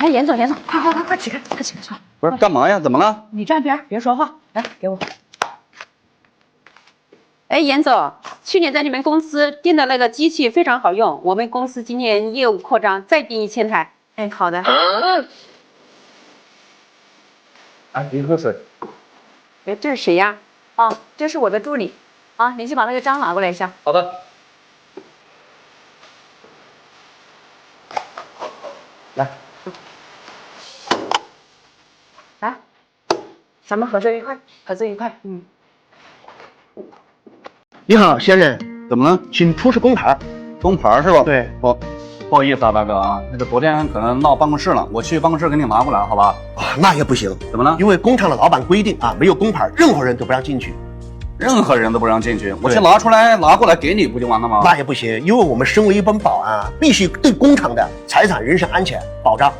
哎，严总，快起开，快起开！不是干嘛呀？怎么了？你站边，别说话，来给我。哎，严总，去年在你们公司订的那个机器非常好用，我们公司今年业务扩张，再订1000台。哎，好的。哎，您喝水。哎，这是谁呀？哦，这是我的助理。啊，你去把那个章拿过来一下。好的。来，来，咱们合作愉快，合作愉快。嗯。你好，先生，怎么了？请出示工牌。工牌是吧？对，不好意思啊，大哥啊，那个昨天可能闹办公室了，我去办公室给你拿过来，好吧？啊，那也不行，怎么了？因为工厂的老板规定啊，没有工牌，任何人都不让进去。任何人都不让进去，我去拿出来拿过来给你不就完了吗？那也不行，因为我们身为一帮保安啊，必须对工厂的财产、人身安全保障。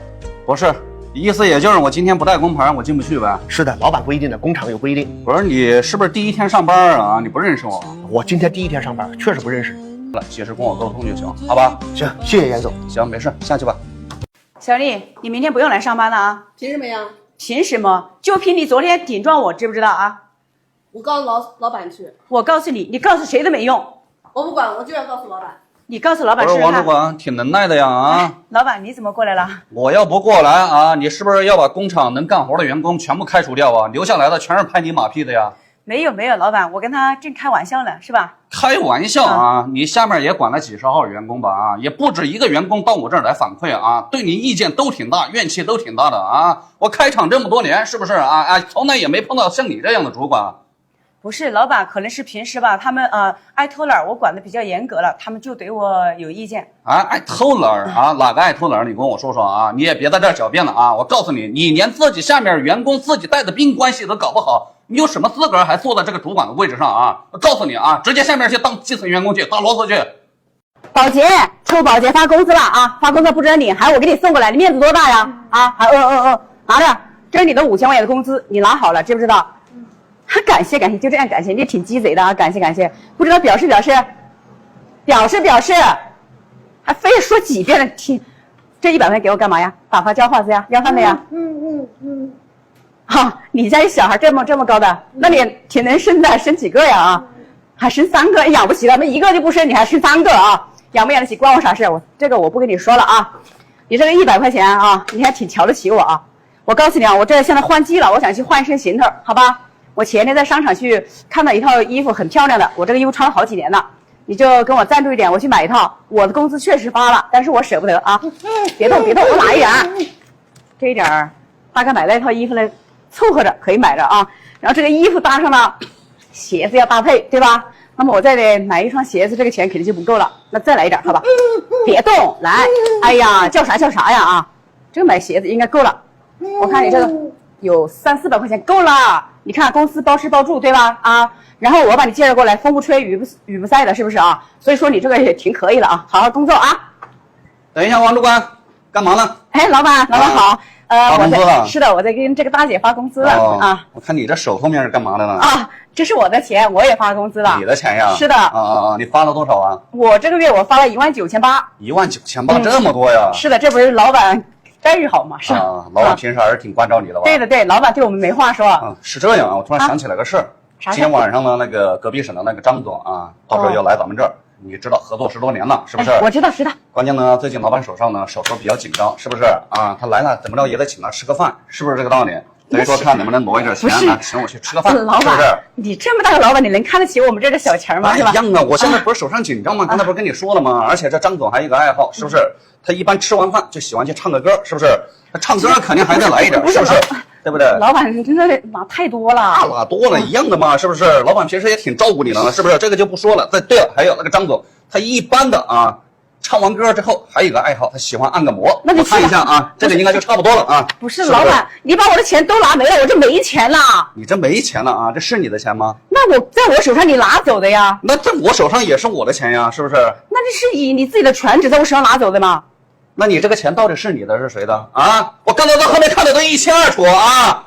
不是，意思也就是我今天不带工牌，我进不去呗？是的，老板规定的，工厂有规定。不是你是不是第一天上班啊？你不认识我？我今天第一天上班，确实不认识。及时跟我沟通就行，好吧？行，谢谢严总。行，没事，下去吧。小丽，你明天不用来上班了啊？凭什么呀？凭什么？就凭你昨天顶撞我，知不知道啊？我告诉老板去。我告诉你，你告诉谁都没用。我不管，我就要告诉老板。你告诉老板不是试试看。王主管，挺能耐的呀啊！哎，老板你怎么过来了？我要不过来啊，你是不是要把工厂能干活的员工全部开除掉啊？留下来的全是拍你马屁的呀？没有，老板，我跟他正开玩笑呢，是吧？开玩笑啊！你下面也管了几十号员工吧啊，也不止一个员工到我这儿来反馈啊，对你意见都挺大，怨气都挺大的啊！我开厂这么多年，是不是啊？从来也没碰到像你这样的主管。不是，老板可能是平时吧，他们爱偷懒，我管的比较严格了，他们就对我有意见。啊，爱偷懒啊？哪个爱偷懒？你跟我说说啊！你也别在这儿狡辩了啊！我告诉你，你连自己下面员工自己带的兵关系都搞不好，你有什么资格还坐在这个主管的位置上啊？我告诉你啊，直接下面去当基层员工去，当螺丝去。保洁，臭保洁发工资了啊！发工资不准领，还我给你送过来，你面子多大呀？啊，还拿着，这是你的5000块钱的工资，你拿好了，知不知道？还感谢，就这样感谢，你挺鸡贼的啊！感谢，不知道表示，还非说几遍了，听，这100块给我干嘛呀？打发叫话子呀？要饭的呀？哈，你家一小孩这么高的，那你挺能生的，生几个呀？啊，还生3个，养不起了，那1个就不生，你还生3个啊？养不养得起关我啥事？这个我不跟你说了啊！你这个100块钱啊，你还挺瞧得起我啊！我告诉你啊，我这现在换季了，我想去换一身行头，好吧？我前天在商场去看到一套衣服，很漂亮的，我这个衣服穿了好几年了，你就跟我赞助一点，我去买一套。我的工资确实发了，但是我舍不得啊！别动，我拿一点，这一点儿大概买那套衣服呢，凑合着可以买着啊。然后这个衣服搭上了鞋子要搭配，对吧？那么我再得买一双鞋子，这个钱肯定就不够了，那再来一点，好吧？别动，来，哎呀，叫啥呀啊！这个买鞋子应该够了，我看你这个有300-400块钱够了。你看公司包吃包住，对吧？啊，然后我把你介绍过来，风不吹雨不晒的，是不是啊？所以说你这个也挺可以了啊，好好工作啊。等一下，王主管，干嘛呢？哎，老板好，发工资了？是的，我在跟这个大姐发工资了啊。我看你这手后面是干嘛的呢？啊，这是我的钱，我也发工资了。你的钱呀？是的。你发了多少啊？我这个月我发了19800。19800，这么多呀？是的，这不是老板待遇好吗？是啊，老板平时还是挺关照你的吧？对，老板对我们没话说。是这样啊，我突然想起来个事儿。今天晚上呢，那个隔壁省的那个张总啊，到时候要来咱们这儿，你知道合作10多年了，是不是？我知道。关键呢，最近老板手上呢手头比较紧张，是不是啊？他来了怎么着也得请他吃个饭，是不是这个道理？所以说看能不能挪一点钱呢，请我去吃个饭，老板，是不是？你这么大个老板，你能看得起我们这个小钱吗？是吧？一样啊，我现在不是手上紧张吗？刚才不是跟你说了吗？而且这张总还有一个爱好，是不是？他一般吃完饭就喜欢去唱个歌，是不是？他唱歌肯定还得来一点，是不是？对不对？老板，你真的拿太多了，拿多了一样的嘛，是不是？老板平时也挺照顾你的，是不是？这个就不说了。对了，还有那个张总，他一般的啊，唱完歌之后还有一个爱好，他喜欢按个摩。那你看一下啊，这个应该就差不多了啊。不是老板，你把我的钱都拿没了，我就没钱了。你这没钱了啊？这是你的钱吗？那我在我手上你拿走的呀？那在我手上也是我的钱呀，是不是？那这是以你自己的全职在我手上拿走的吗？那你这个钱到底是你的是谁的啊？我刚才到后面看的都一清二楚啊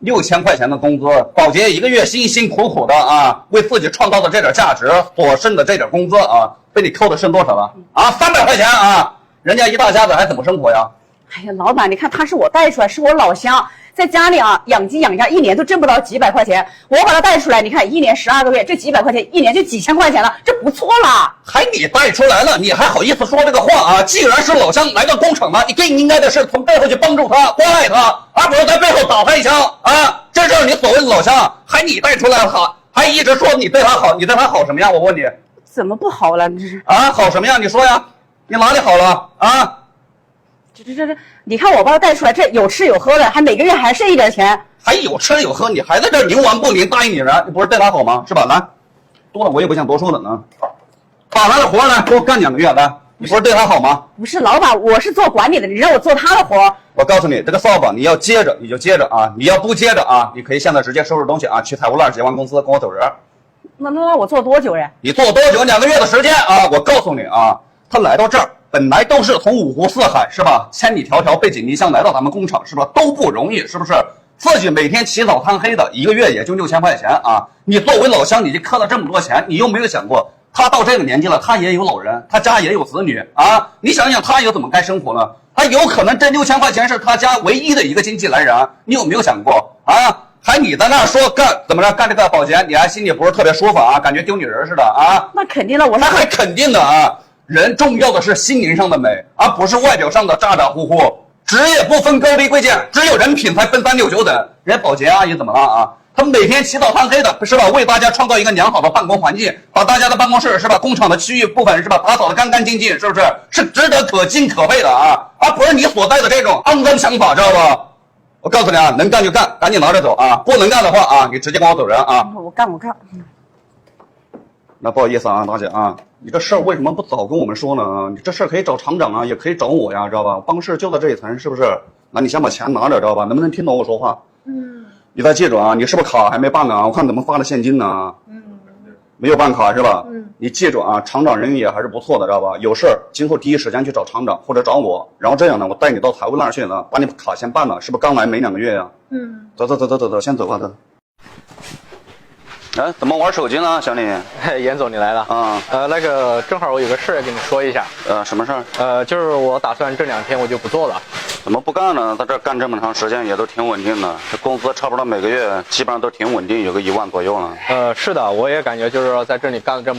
！6000块钱的工资，保洁1个月辛辛苦苦的啊，为自己创造的这点价值所剩的这点工资啊，被你扣的剩多少了啊？300块钱啊！人家一大家子还怎么生活呀？哎呀，老板，你看他是我带出来，是我老乡，在家里啊养鸡养鸭，一年都挣不到几百块钱，我把他带出来，你看一年12个月，这几百块钱，一年就几千块钱了，这不错了。还你带出来了，你还好意思说这个话啊？既然是老乡来到工厂了，你更应该的是从背后去帮助他、关爱他，而不是在背后打他一枪啊！这是你所谓的老乡，还你带出来了，还一直说你对他好，你对他好什么呀？我问你怎么不好了？这是啊，好什么呀？你说呀，你哪里好了啊？这，你看我把他带出来，这有吃有喝的，还每个月还剩一点钱，还有吃有喝，你还在这冥顽不灵答应你人，你不是对他好吗？是吧？来，多了我也不想多说了呢。把他的活来给我干2个月，来，你不是对他好吗？不是老板，我是做管理的，你让我做他的活。我告诉你，这个扫把你要接着你就接着啊，你要不接着啊，你可以现在直接收拾东西啊，去财务那儿结完公司跟我走人。那我做多久呀？你做多久？2个月的时间啊！我告诉你啊，他来到这儿本来都是从五湖四海是吧，千里迢迢背井离乡来到咱们工厂是吧，都不容易是不是？自己每天起早贪黑的，1个月也就6000块钱啊！你作为老乡，你就磕了这么多钱，你又没有想过，他到这个年纪了，他也有老人，他家也有子女啊！你想想他又怎么该生活呢？他有可能这6000块钱是他家唯一的一个经济来源，你有没有想过啊？还你在那说怎么着干这个保洁，你还心里不是特别舒服啊？感觉丢女人似的啊？那肯定了，我那还肯定的啊！人重要的是心灵上的美，而不是外表上的咋咋呼呼。职业不分高低贵贱，只有人品才分3、6、9等。人家保洁阿姨怎么了啊？他们每天起早贪黑的，是吧？为大家创造一个良好的办公环境，把大家的办公室是吧，工厂的区域部分是吧，打扫得干干净净，是不是？是值得可敬可佩的啊，而不是你所带的这种肮脏想法，知道吧？我告诉你啊，能干就干，赶紧拿着走啊！不能干的话啊，你直接跟我走人啊！我干。那不好意思啊，大姐啊，你这事儿为什么不早跟我们说呢？你这事儿可以找厂长啊，也可以找我呀，知道吧？办公室就在这一层，是不是？那你先把钱拿着，知道吧？能不能听懂我说话？你再记住啊，你是不是卡还没办呢？我看怎么发的现金呢？没有办卡是吧？你记住啊，厂长人也还是不错的，知道吧？有事儿今后第一时间去找厂长或者找我，然后这样呢，我带你到财务那儿去呢，把你卡先办了，是不是刚来没2个月呀？走，先走吧，走。哎，怎么玩手机呢，小李？严总，你来了啊？那个正好我有个事儿跟你说一下。什么事儿？就是我打算这2天我就不做了。怎么不干呢？在这干这么长时间也都挺稳定的，这工资差不多每个月基本上都挺稳定，有个1万左右了。是的，我也感觉就是说在这里干了这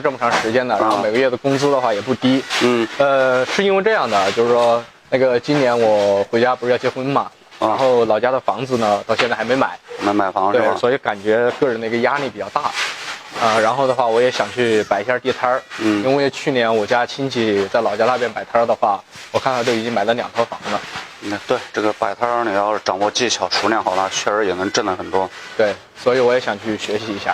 么长时间的，然后每个月的工资的话也不低。是因为这样的，就是说那个今年我回家不是要结婚嘛。然后老家的房子呢，到现在还没买，没买房是吧？对，所以感觉个人的一个压力比较大，然后的话，我也想去摆一下地摊儿，因为去年我家亲戚在老家那边摆摊儿的话，我看他都已经买了2套房了。对，这个摆摊儿你要是掌握技巧、熟练好了，确实也能挣得很多。对，所以我也想去学习一下，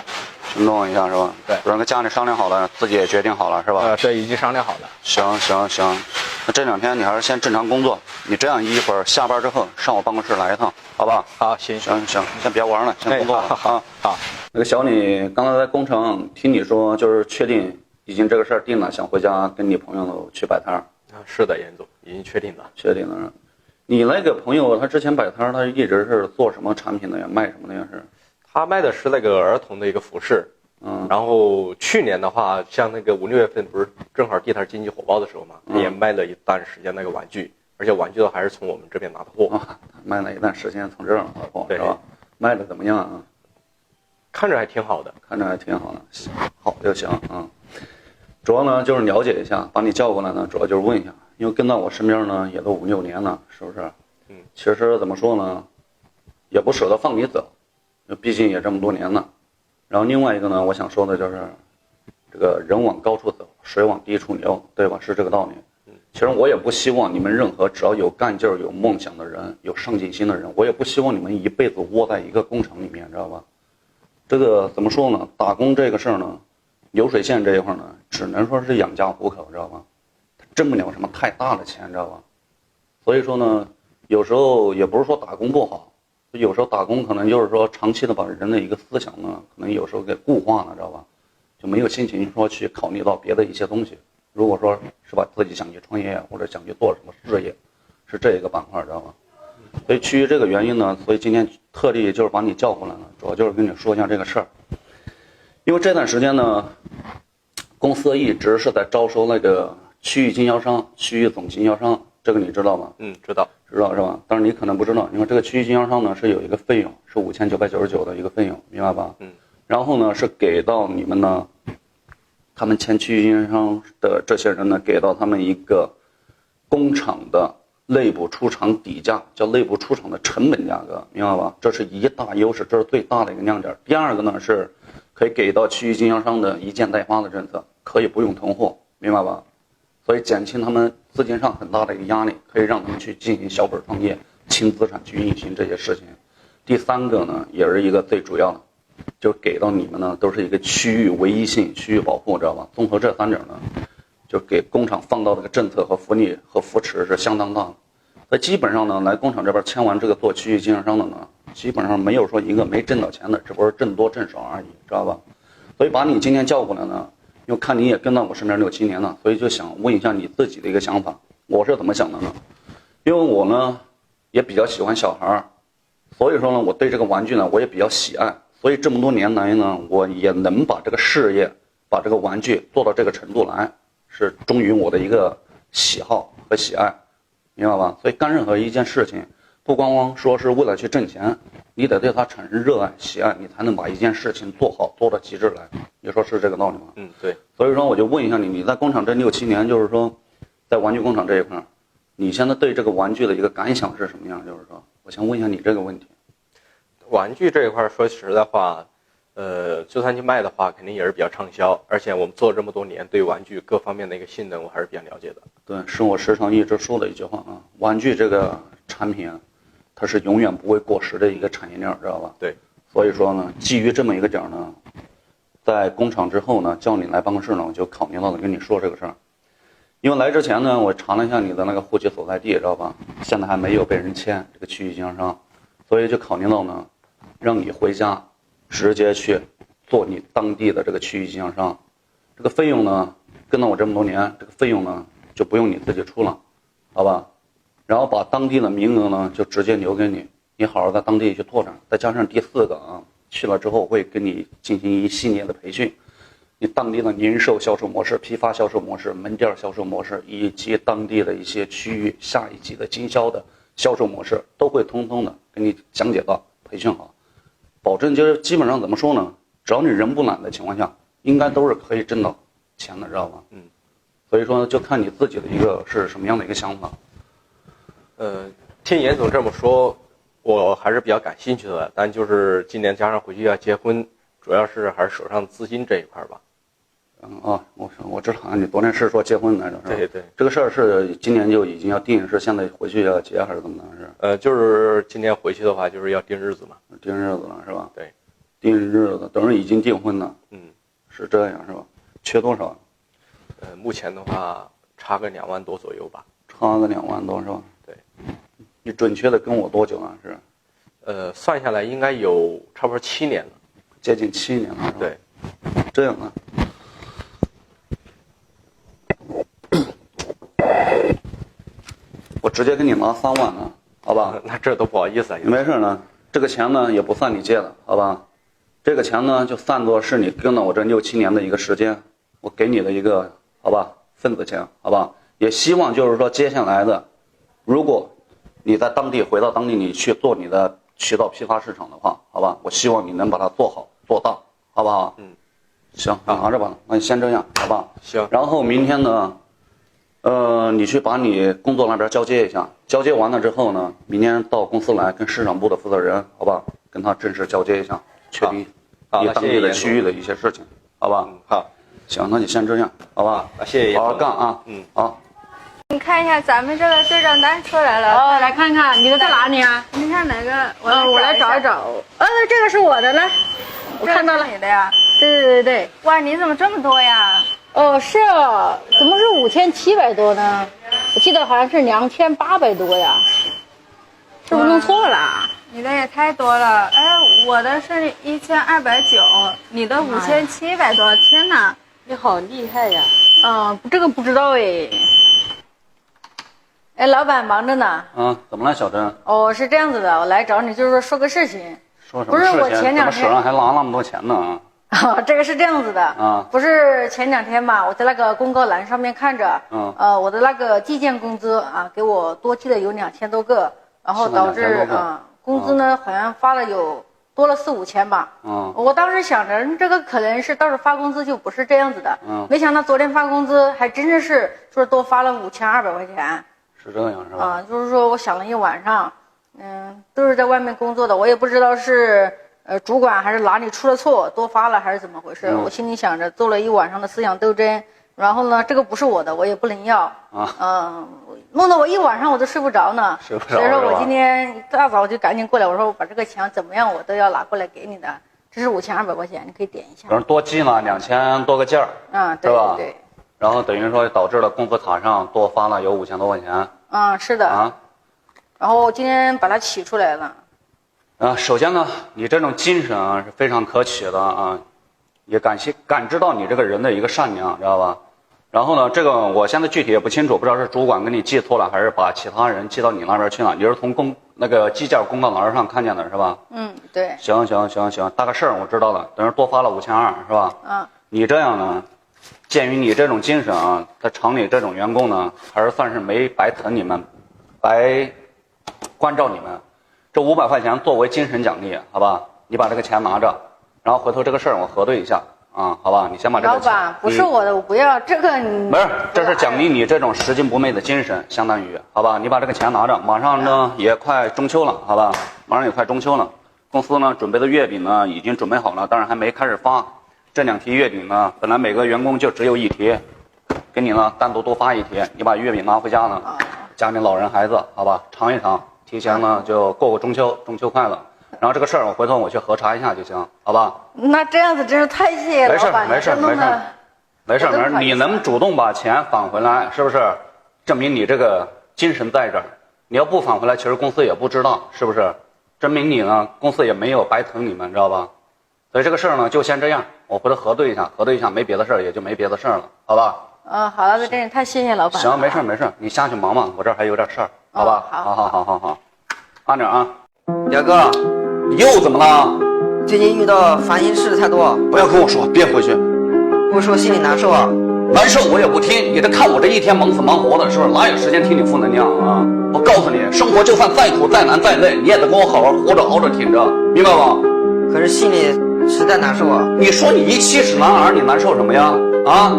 去弄一下是吧？对，不然跟家里商量好了，自己也决定好了是吧？对，已经商量好了。行，那这2天你还是先正常工作，你这样一会儿下班之后上我办公室来一趟，好吧？好，行，先别玩了，先工作了。好。那个小李刚才在工厂听你说，就是确定已经这个事儿定了，想回家跟你朋友去摆摊儿。是的，严总，已经确定了。确定了。你那个朋友他之前摆摊儿，他一直是做什么产品的呀？卖什么的呀？是？他卖的是那个儿童的一个服饰。然后去年的话，像那个5、6月份不是正好地摊经济火爆的时候嘛，也卖了一段时间那个玩具，而且玩具的还是从我们这边拿的货。卖了一段时间从这儿拿的货，对，是吧？卖的怎么样啊？看着还挺好的，好就行啊。主要呢就是了解一下，把你叫过来呢，主要就是问一下，因为跟到我身边呢也都5、6年了，是不是？其实怎么说呢，也不舍得放你走，毕竟也这么多年了。然后另外一个呢，我想说的就是，这个人往高处走，水往低处流，对吧？是这个道理。其实我也不希望你们任何只要有干劲儿、有梦想的人、有上进心的人，我也不希望你们一辈子窝在一个工厂里面，知道吧？这个怎么说呢？打工这个事儿呢，流水线这一块呢，只能说是养家糊口，知道吧？挣不了什么太大的钱，知道吧？所以说呢，有时候也不是说打工不好。有时候打工可能就是说长期的把人的一个思想呢，可能有时候给固化了，知道吧？就没有心情说去考虑到别的一些东西。如果说是吧，自己想去创业或者想去做什么事业，是这一个板块，知道吧？所以基于这个原因呢，所以今天特地就是把你叫过来了，主要就是跟你说一下这个事儿。因为这段时间呢，公司一直是在招收那个区域经销商、区域总经销商这个你知道吗？知道是吧？但是你可能不知道，你看这个区域经销商呢是有一个费用，是5999的一个费用，明白吧？然后呢是给到你们呢，他们签区域经销商的这些人呢，给到他们一个工厂的内部出厂底价，叫内部出厂的成本价格，明白吧？这是一大优势，这是最大的一个亮点。第二个呢是可以给到区域经销商的一件代发的政策，可以不用囤货，明白吧？所以减轻他们资金上很大的一个压力，可以让他们去进行小本创业、轻资产去运行这些事情。第三个呢，也是一个最主要的，就给到你们呢都是一个区域唯一性、区域保护，知道吧？综合这三点呢，就给工厂放到这个政策和福利和扶持是相当大的。所以基本上呢，来工厂这边签完这个做区域经销商的呢，基本上没有说一个没挣到钱的，只不过是挣多挣少而已，知道吧？所以把你今天叫过来呢，因为看你也跟到我身边6、7年了，所以就想问一下你自己的一个想法。我是怎么想的呢？因为我呢也比较喜欢小孩，所以说呢我对这个玩具呢我也比较喜爱，所以这么多年来呢，我也能把这个事业、把这个玩具做到这个程度来，是忠于我的一个喜好和喜爱，明白吧？所以干任何一件事情，不光光说是为了去挣钱，你得对它产生热爱、喜爱，你才能把一件事情做好，做到极致来。你说是这个道理吗？对。所以说我就问一下你，你在工厂这6、7年，就是说，在玩具工厂这一块，你现在对这个玩具的一个感想是什么样？就是说，我想问一下你这个问题。玩具这一块说实在话，就算去卖的话，肯定也是比较畅销，而且我们做了这么多年，对玩具各方面的一个性能，我还是比较了解的。对，是我时常一直说的一句话啊，玩具这个产品啊，它是永远不会过时的一个产业链，知道吧？对。所以说呢，基于这么一个点呢，在工厂之后呢，叫你来办公室呢，我就考虑到了跟你说这个事儿。因为来之前呢，我查了一下你的那个户籍所在地，知道吧？现在还没有被人签这个区域经销商，所以就考虑到呢，让你回家直接去做你当地的这个区域经销商。这个费用呢，跟了我这么多年，这个费用呢就不用你自己出了，好吧？然后把当地的名额呢就直接留给你，你好好在当地去拓展。再加上第4个啊，去了之后会给你进行一系列的培训，你当地的零售销售模式、批发销售模式、门店销售模式，以及当地的一些区域下一级的经销的销售模式，都会通通的给你讲解到、培训好，保证就是基本上怎么说呢？只要你人不懒的情况下，应该都是可以挣到钱的，知道吧？所以说就看你自己的一个是什么样的一个想法。听严总这么说，我还是比较感兴趣的，但就是今年加上回去要结婚，主要是还是手上资金这一块吧。我知道你昨天是说结婚来着，是吧？对，这个事儿是今年就已经要定，是现在回去要结还是怎么的？就是今年回去的话，就是要定日子嘛。定日子了是吧？对，定日子，等于已经订婚了。是这样是吧？缺多少？目前的话差个2万多左右吧。差个2万多是吧？对。你准确的跟我多久了？是？算下来应该有差不多7年了，接近7年了。是吧？对。这样啊。我直接给你拿3万了，好吧？那这都不好意思啊。没事呢，这个钱呢也不算你借的，好吧？这个钱呢就算作是你跟了我这6、7年的一个时间，我给你的一个好吧份子钱，好吧？也希望就是说接下来的，如果你在当地回到当地你去做你的渠道批发市场的话，好吧？我希望你能把它做好做大，好不好？行，拿着吧，那你先这样，好吧？行。然后明天呢，你去把你工作那边交接一下，交接完了之后呢，明天到公司来跟市场部的负责人，好吧？跟他正式交接一下，确定你当地的区域的一些事情，好吧？好，行，那你先这样，好吧？谢谢。好好干啊！好。你看一下，咱们这个对账单出来了。哦，来看看你的在哪里啊？你看哪个？我来找一找。这个是我的，来，我看到了。你的呀？对。哇，你怎么这么多呀？是啊，怎么是5700多呢？我记得好像是2800多呀，是不是弄错了？你的也太多了。哎，我的是1290，你的5700多，天哪！你好厉害呀！这个不知道哎。哎，老板忙着呢。怎么了，小珍？是这样子的，我来找你，就是说个事情。说什么事情？怎么手上还拿那么多钱呢？这个是这样子的啊，不是前2天吧，我在那个公告栏上面看着，我的那个计件工资啊，给我多记了有2000多个，然后导致工资呢好像发了有多了4、5千吧。我当时想着这个可能是到时候发工资就不是这样子的，没想到昨天发工资还真的是说多发了5200块钱。是这样是吧？就是说我想了一晚上，都是在外面工作的，我也不知道是主管还是哪里出了错，多发了还是怎么回事。我心里想着做了一晚上的思想斗争，然后呢，这个不是我的，我也不能要弄得我一晚上我都睡不着呢。睡不着。所以说我今天一大早就赶紧过来，我说我把这个钱怎么样我都要拿过来给你的，这是5200块钱，你可以点一下。有人多记了2000多个件儿，对是吧？对。然后等于说导致了工资卡上多发了有5000多块钱。是的。然后我今天把它取出来了。首先呢，你这种精神啊是非常可取的啊，也感知到你这个人的一个善良，知道吧？然后呢，这个我现在具体也不清楚，不知道是主管给你记错了，还是把其他人记到你那边去了。你是从那个计件公告栏上看见的是吧？对。行，大概事儿我知道了，等于多发了5200是吧？你这样呢，鉴于你这种精神啊，在厂里这种员工呢，还是算是没白疼你们，白关照你们。这500块钱作为精神奖励，好吧？你把这个钱拿着，然后回头这个事儿我核对一下啊，好吧？你先把这个钱。老板，不是我的，我不要这个你。不是，这是奖励你这种拾金不昧的精神，相当于，好吧？你把这个钱拿着，马上呢也快中秋了，好吧？马上也快中秋了，公司呢准备的月饼呢已经准备好了，当然还没开始发。这2题月饼呢，本来每个员工就只有1题，给你呢单独多发1题，你把月饼拿回家呢，家里老人孩子，好吧，尝一尝。提前呢就过中秋，中秋快乐。然后这个事儿我回头我去核查一下就行，好吧？那这样子真是太谢谢老板了。没事，你能主动把钱返回来，是不是？证明你这个精神在这儿。你要不返回来，其实公司也不知道，是不是？证明你呢，公司也没有白疼你们，知道吧？所以这个事儿呢就先这样，我回头核对一下，没别的事儿也就没别的事儿了，好吧？好了，真是太谢谢老板了。行，没事，你下去忙吧，我这儿还有点事儿，好吧？好，按着啊。表哥，又怎么了？最近遇到烦心事太多。不要跟我说，别回去。不说心里难受啊。难受我也不听，你这看我这一天忙死忙活的，是不是？哪有时间听你负能量啊？我告诉你，生活就算再苦再难再累，你也得跟我好好活着，熬着挺着，明白吗？可是心里实在难受啊。你说你一70男儿，你难受什么呀？啊？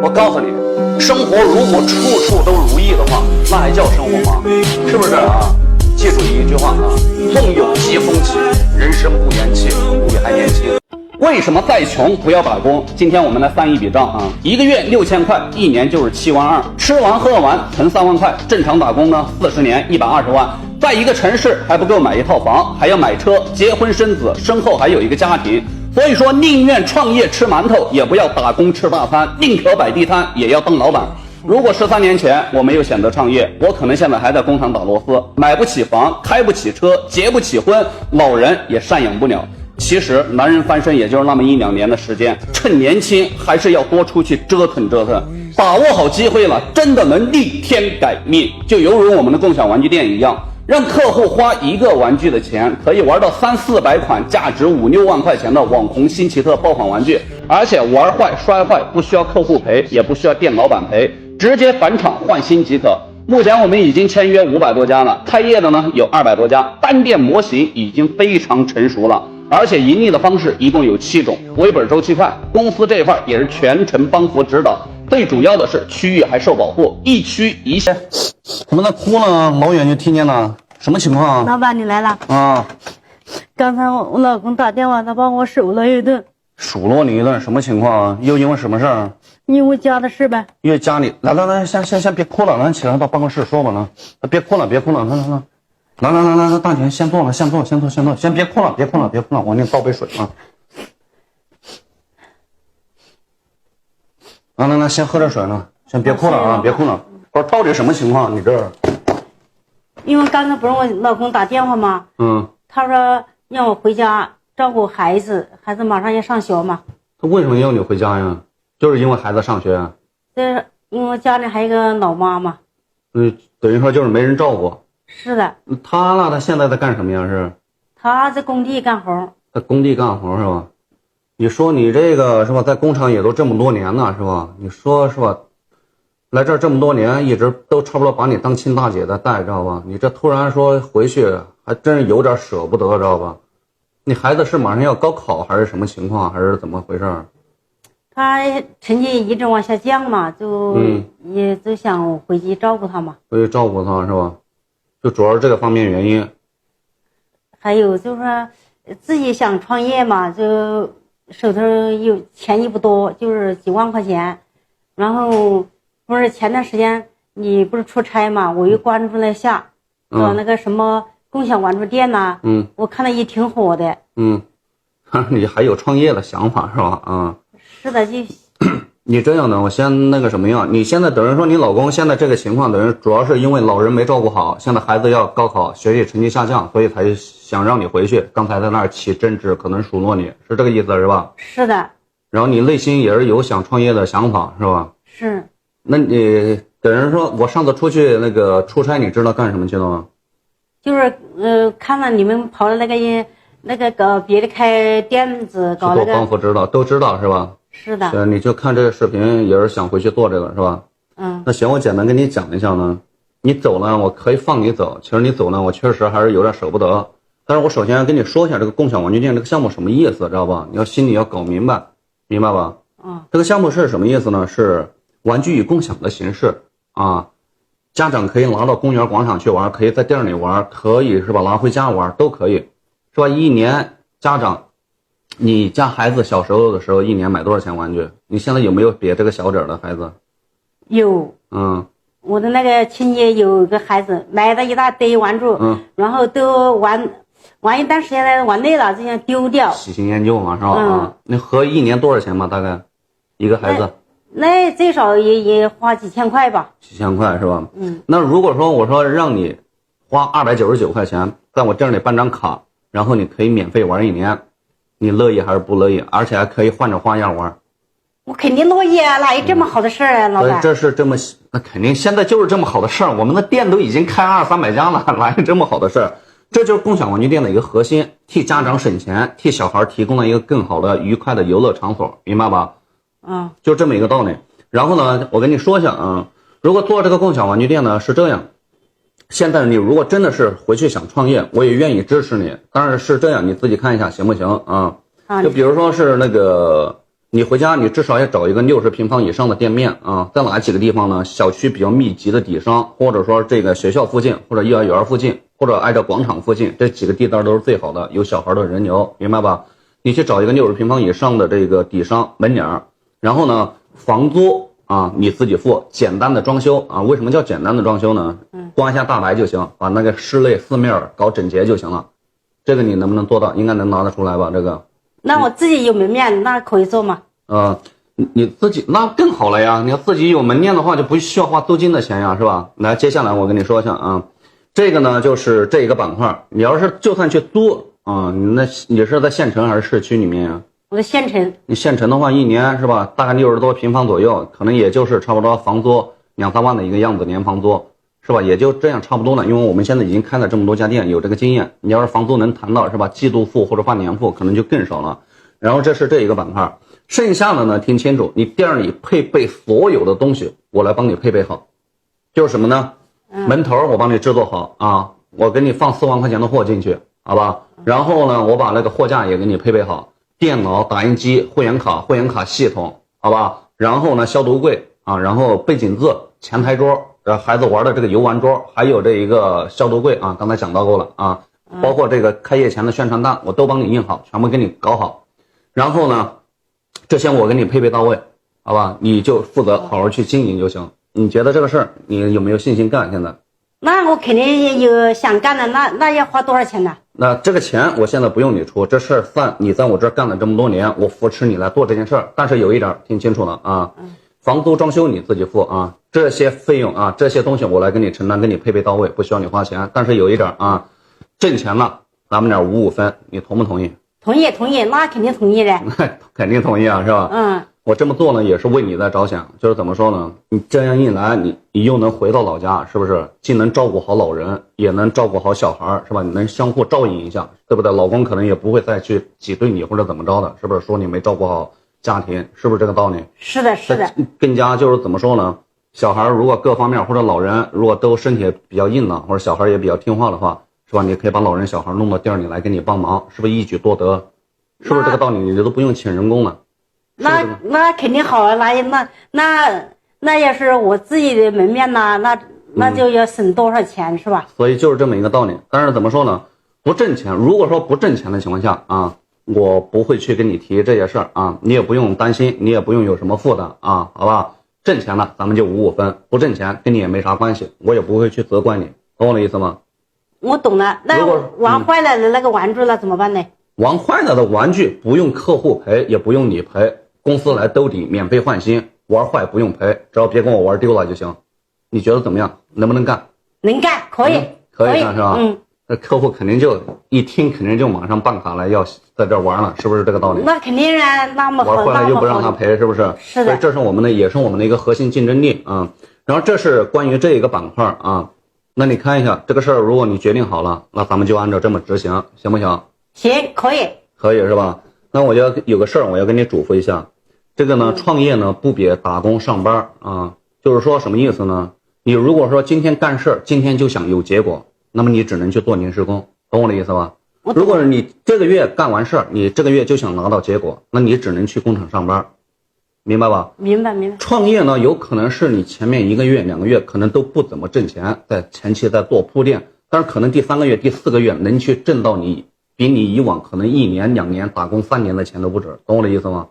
我告诉你，生活如果处处都如意的话，那还叫生活吗？是不是啊？记住一句话啊，梦有疾风起，人生不言弃，你还年轻。为什么再穷不要打工？今天我们来算一笔账啊，1个月6000块，1年就是7万2，吃完喝完存3万块，正常打工呢40年120万，在一个城市还不够买一套房，还要买车，结婚生子，身后还有一个家庭。所以说，宁愿创业吃馒头，也不要打工吃大餐，宁可摆地摊，也要当老板。如果13年前我没有选择创业，我可能现在还在工厂打螺丝，买不起房，开不起车，结不起婚，老人也赡养不了。其实男人翻身也就是那么1、2年的时间，趁年轻还是要多出去折腾，把握好机会了，真的能逆天改命。就犹如我们的共享玩具店一样，让客户花1个玩具的钱，可以玩到300-400款价值5-6万块钱的网红新奇特爆款玩具，而且玩坏摔坏不需要客户赔，也不需要店老板赔，直接返厂换新即可。目前我们已经签约500多家了，开业的呢有200多家，单店模型已经非常成熟了，而且盈利的方式一共有7种，回本周期快，公司这一块也是全程帮扶指导，最主要的是区域还受保护，一区一县。怎么在哭呢？老远就听见了，什么情况啊？老板，你来了啊！刚才我老公打电话，他把我数了一顿。数落你一顿，什么情况啊？又因为什么事儿？因为家的事呗。因为家里，来，先别哭了，来起来到办公室说吧，来，别哭了，来，大姐先坐了，先别哭了，我给你倒杯水啊。来，先喝点水呢，先别哭了啊，别哭了。不是，到底什么情况？你这儿？因为刚才不是我老公打电话吗？他说让我回家照顾孩子，孩子马上要上学嘛。他为什么要你回家呀？就是因为孩子上学啊？这因为家里还有一个老妈妈。等于说就是没人照顾。是的。他呢？他现在在干什么呀？是？他在工地干活。在工地干活是吧？你说你这个是吧，在工厂也都这么多年了是吧？你说是吧？来这儿这么多年，一直都差不多把你当亲大姐在带，知道吧？你这突然说回去，还真有点舍不得，知道吧？你孩子是马上要高考还是什么情况，还是怎么回事？他成绩一直往下降嘛，也就想回去照顾他嘛。回去照顾他是吧？就主要是这个方面原因。还有就是说自己想创业嘛，就手头有钱也不多，就是几万块钱，然后不是前段时间你不是出差嘛，我又关注了一下，那个什么共享玩具店呐，我看了也挺火的。你还有创业的想法是吧？是的，就你这样的，我先那个什么样？你现在等于说你老公现在这个情况，等于主要是因为老人没照顾好，现在孩子要高考，学习成绩下降，所以才想让你回去。刚才在那儿起争执，可能数落你，是这个意思是吧？是的。然后你内心也是有想创业的想法是吧？是。那你等于说我上次出去那个出差，你知道干什么去了吗？就是看了你们跑了那个搞别的开店子搞那个。帮扶知道都知道是吧？是的。你就看这个视频，也是想回去做这个是吧？那行，我简单跟你讲一下呢。你走了，我可以放你走。其实你走了，我确实还是有点舍不得。但是我首先要跟你说一下这个共享玩具店这个项目什么意思，知道吧？你要心里要搞明白吧？这个项目是什么意思呢？是玩具与共享的形式啊。家长可以拿到公园广场去玩，可以在店里玩，可以是吧？拿回家玩都可以，是吧？一年家长。你家孩子小时候的时候，一年买多少钱玩具？你现在有没有别这个小点的孩子？有。我的那个亲戚有个孩子买了一大堆玩具，然后都玩一段时间了，玩累了就想丢掉。喜新厌旧嘛，是吧？那合一年多少钱吧？大概一个孩子？那最少也花几千块吧。几千块是吧？那如果说我说让你花299块钱，在我店里办张卡，然后你可以免费玩一年。你乐意还是不乐意？而且还可以换着花样玩。我肯定乐意啊，哪有这么好的事啊，老板？这是这么，那肯定现在就是这么好的事儿。我们的店都已经开200-300家了，哪有这么好的事儿？这就是共享玩具店的一个核心，替家长省钱，替小孩提供了一个更好的、愉快的游乐场所，明白吧？就这么一个道理。然后呢，我跟你说一下如果做这个共享玩具店呢，是这样。现在你如果真的是回去想创业，我也愿意支持你。当然是这样，你自己看一下行不行啊？就比如说是那个，你回家你至少要找一个60平方以上的店面啊，在哪几个地方呢？小区比较密集的底商，或者说这个学校附近，或者幼儿园附近，或者挨着广场附近，这几个地段都是最好的，有小孩的人流，明白吧？你去找一个60平方以上的这个底商门脸，然后呢，房租你自己付，简单的装修为什么叫简单的装修呢？刮一下大白就行，把那个室内四面搞整洁就行了。这个你能不能做到？应该能拿得出来吧？这个。那我自己有门面，那可以做吗？你自己那更好了呀！你要自己有门面的话，就不需要花租金的钱呀，是吧？来，接下来我跟你说一下这个呢就是这一个板块。你要是就算去租你是在县城还是市区里面呀？我的县城。你县城的话，一年是吧？大概60多平方左右，可能也就是差不多房租2-3万的一个样子，年房租是吧？也就这样差不多了。因为我们现在已经开了这么多家店，有这个经验。你要是房租能谈到是吧？季度付或者半年付，可能就更少了。然后这是这一个板块，剩下的呢，听清楚，你店里配备所有的东西，我来帮你配备好。就是什么呢？门头我帮你制作好我给你放4万块钱的货进去，好吧？然后呢，我把那个货架也给你配备好。电脑、打印机、会员卡系统，好吧？然后呢，消毒柜然后背景字、前台桌，孩子玩的这个游玩桌，还有这一个消毒柜刚才讲到过了包括这个开业前的宣传单，我都帮你印好，全部给你搞好。然后呢，这些我给你配备到位，好吧？你就负责好好去经营就行。你觉得这个事儿，你有没有信心干？现在？那我肯定有想干的，那要花多少钱呢？那这个钱我现在不用你出，这事儿算你在我这儿干了这么多年，我扶持你来做这件事儿。但是有一点听清楚了房租装修你自己付这些费用这些东西我来给你承担，给你配备到位，不需要你花钱。但是有一点挣钱了咱们点55分，你同不同意？同意，那肯定同意的。肯定同意是吧？我这么做呢，也是为你在着想，就是怎么说呢？你这样一来，你又能回到老家，是不是？既能照顾好老人，也能照顾好小孩，是吧？你能相互照应一下，对不对？老公可能也不会再去挤兑你或者怎么着的，是不是？说你没照顾好家庭，是不是这个道理？是的，是的。更加就是怎么说呢？小孩如果各方面或者老人如果都身体比较硬朗，或者小孩也比较听话的话，是吧？你可以把老人小孩弄到店里来给你帮忙，是不是一举多得？是不是这个道理？你都不用请人工了。那肯定好啊，那要是我自己的门面呢，那就要省多少钱是吧？所以就是这么一个道理。但是怎么说呢？不挣钱，如果说不挣钱的情况下啊，我不会去跟你提这些事儿啊，你也不用担心，你也不用有什么负担啊，好吧？挣钱了咱们就5-5分，不挣钱跟你也没啥关系，我也不会去责怪你，懂我的意思吗？我懂了。那玩坏了的那个玩具了怎么办呢？玩坏了的玩具不用客户赔，也不用你赔，公司来兜底，免费换新，玩坏不用赔，只要别跟我玩丢了就行。你觉得怎么样？能不能干？能干，可以，可以干是吧？那客户肯定就一听，肯定就马上办卡来要在这玩了，是不是这个道理？那肯定啊，那么好，玩坏了又不让他赔，是不是？是的。所以这是我们的，也是我们的一个核心竞争力啊。然后这是关于这一个板块啊。那你看一下这个事儿，如果你决定好了，那咱们就按照这么执行，行不行？行，可以。可以是吧？那我就有个事儿，我要跟你嘱咐一下。这个呢，创业呢不比打工上班啊，就是说什么意思呢？你如果说今天干事儿，今天就想有结果，那么你只能去做临时工，懂我的意思吧？如果你这个月干完事儿，你这个月就想拿到结果，那你只能去工厂上班，明白吧？明白。创业呢，有可能是你前面1个月、2个月可能都不怎么挣钱，在前期在做铺垫，但是可能第3个月、第4个月能去挣到你比你以往可能1年、2年打工3年的钱都不止，懂我的意思吗？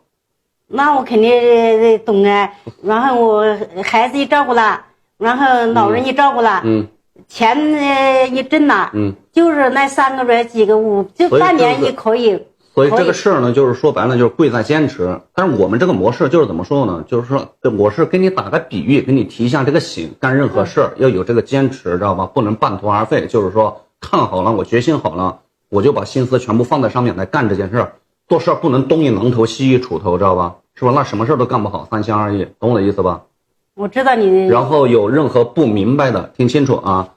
那我肯定懂啊。然后我孩子也照顾了，然后老人也照顾了，钱也挣了，就是那3个月几个5，就半年也可以。所以这个事儿呢，就是说白了就是贵在坚持。但是我们这个模式就是怎么说呢？就是说我是给你打个比喻，给你提一下这个醒，干任何事儿要有这个坚持，知道吧？不能半途而废。就是说看好了，我决心好了，我就把心思全部放在上面来干这件事儿。做事儿不能东一榔头西一杵头，知道吧？是吧？那什么事儿都干不好，3心2意，懂我的意思吧？我知道你。然后有任何不明白的，听清楚啊。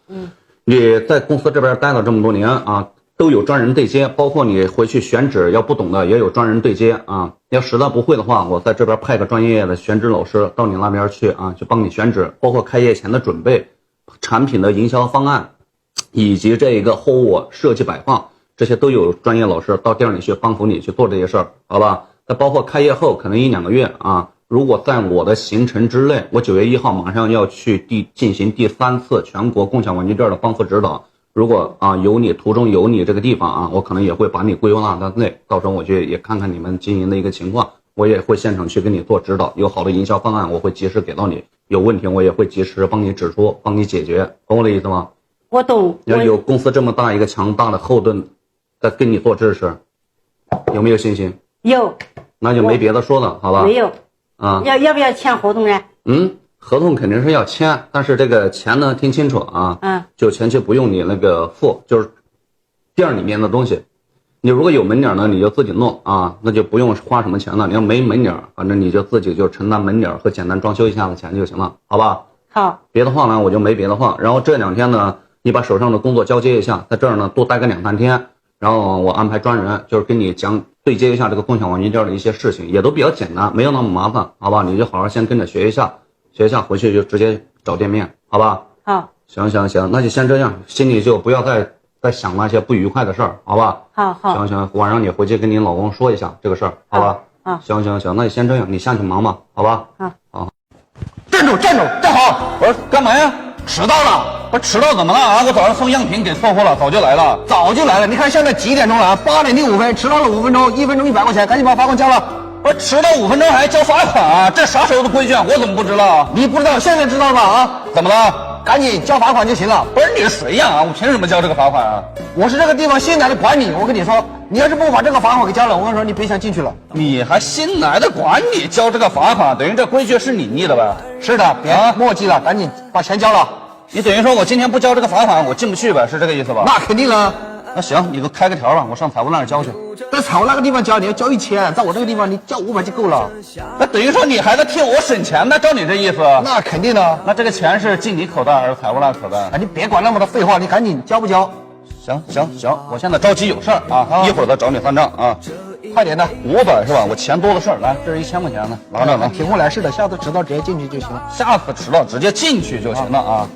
你在公司这边待了这么多年啊，都有专人对接，包括你回去选址要不懂的也有专人对接啊。要实在不会的话，我在这边派个专业的选址老师到你那边去啊，去帮你选址，包括开业前的准备、产品的营销方案，以及这一个货物设计摆放，这些都有专业老师到店里去帮扶你去做这些事儿，好吧？再包括开业后可能1-2个月啊，如果在我的行程之内，我9月1号马上要去进行第3次全国共享玩具店的帮扶指导。如果途中有你这个地方啊，我可能也会把你归纳在内，到时候我去也看看你们经营的一个情况，我也会现场去给你做指导。有好的营销方案，我会及时给到你；有问题，我也会及时帮你指出，帮你解决，懂我的意思吗？我懂。要有公司这么大一个强大的后盾，在跟你做支持，有没有信心？有。那就没别的说了，好吧？没有。啊，要不要签合同呢？合同肯定是要签，但是这个钱呢，听清楚啊，就前期不用你那个付，就是店里面的东西。你如果有门脸呢，你就自己弄啊，那就不用花什么钱了。你要没门脸，反正你就自己就承担门脸和简单装修一下的钱就行了，好吧？好。别的话呢，我就没别的话。然后这2天呢，你把手上的工作交接一下，在这儿呢多待个2-3天，然后我安排专人，就是跟你对接一下这个共享玩具店的一些事情，也都比较简单，没有那么麻烦，好吧？你就好好先跟着学一下，回去就直接找店面，好吧？好。行，那就先这样，心里就不要再想那些不愉快的事儿，好吧？好。行，晚上你回去跟你老公说一下这个事儿，好吧？行，那就先这样，你下去忙吧，好吧？好。站住，站好！我说干嘛呀？迟到了？我迟到怎么了啊？我早上送样品给错过了，早就来了。早就来了，你看现在几点钟了？8点05分，迟到了5分钟，1分钟100块钱，赶紧把罚款交了。我迟到5分钟还交罚款啊？这啥时候的规矩啊？我怎么不知道？你不知道，现在知道了吧？啊？怎么了？赶紧交罚款就行了。不是你是谁呀？我凭什么交这个罚款啊？我是这个地方新来的管理，我跟你说，你要是不把这个罚款给交了，我跟你说你别想进去了。你还新来的管理交这个罚款，等于这规矩是你立的呗？是的，别墨迹了，赶紧把钱交了。你等于说我今天不交这个罚款，我进不去呗？是这个意思吧？那肯定啊。那行，你给我开个条吧，我上财务那儿交去。在财务那个地方交，你要交1000，在我这个地方你交500就够了。那等于说你还在替我省钱呢？照你这意思？那肯定的。那这个钱是进你口袋还是财务那口袋？啊，你别管那么多废话，你赶紧交不交？行，我现在着急有事儿啊，一会儿再找你算账啊。快点的，500是吧？我钱多的是，来，这是1000块钱呢，拿着呢。挺会来事的，下次迟到直接进去就行了。下次迟到直接进去就行了啊。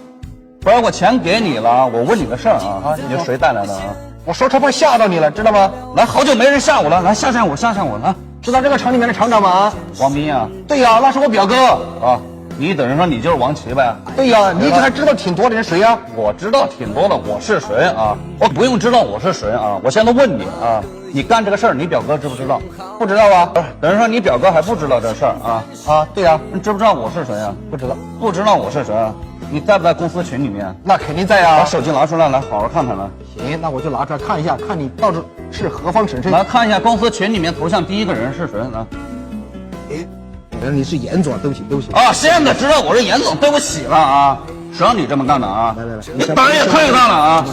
不然我钱给你了，我问你个事儿啊，你是谁带来的啊？我说车怕吓到你了，知道吗？来，好久没人吓我了，来吓我来。知道这个厂里面的厂长吗？王斌啊？对呀，那是我表哥啊。你等于说你就是王琦呗？对呀，你还知道挺多的人谁呀？我知道挺多的，我是谁啊？我不用知道我是谁啊，我现在问你啊，你干这个事儿，你表哥知不知道？不知道啊？等于说你表哥还不知道这事儿啊？啊，对呀，你知不知道我是谁啊？不知道，不知道我是谁？你在不在公司群里面？那肯定在呀。把手机拿出来，来好好看看来。行，那我就拿出来看一下，看你到底是何方神圣。来看一下公司群里面头像第一个人是谁呢？你是严总，对不起啊！现在知道我是严总，对不起了啊！谁让你这么干的啊？来，你胆也太大了啊！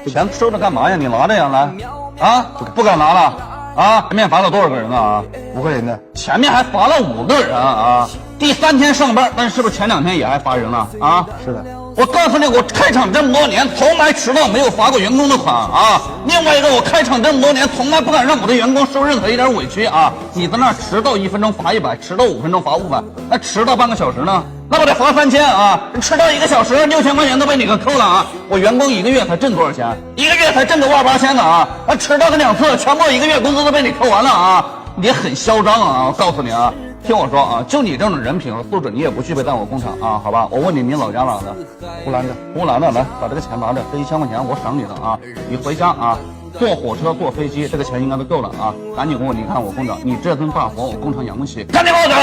钱收着干嘛呀？你拿着呀，来啊！不敢拿了啊！前面罚了多少个人啊？5个人的，前面还罚了5个人啊！第3天上班，但是不是前2天也还罚人了啊？是的。我告诉你，我开厂这么多年，从来迟到没有罚过员工的款啊！另外一个，我开厂这么多年，从来不敢让我的员工受任何一点委屈啊！你在那迟到1分钟罚100，迟到5分钟罚500，那迟到半个小时呢？那我得罚3000啊！迟到1个小时，6000块钱都被你给扣了啊！我员工1个月才挣多少钱？1个月才挣个18000的啊！迟到个2次，全部1个月工资都被你扣完了啊！你很嚣张啊！我告诉你啊！听我说啊，就你这种人品和素质，你也不具备在我工厂啊，好吧？我问你，你老家哪的？湖南的。湖南的，来把这个钱拿着，这1000块钱我赏你的啊！你回家啊，坐火车坐飞机，这个钱应该都够了啊！赶紧给我离开我工厂，你这顿大活我工厂养不起，赶紧给我走！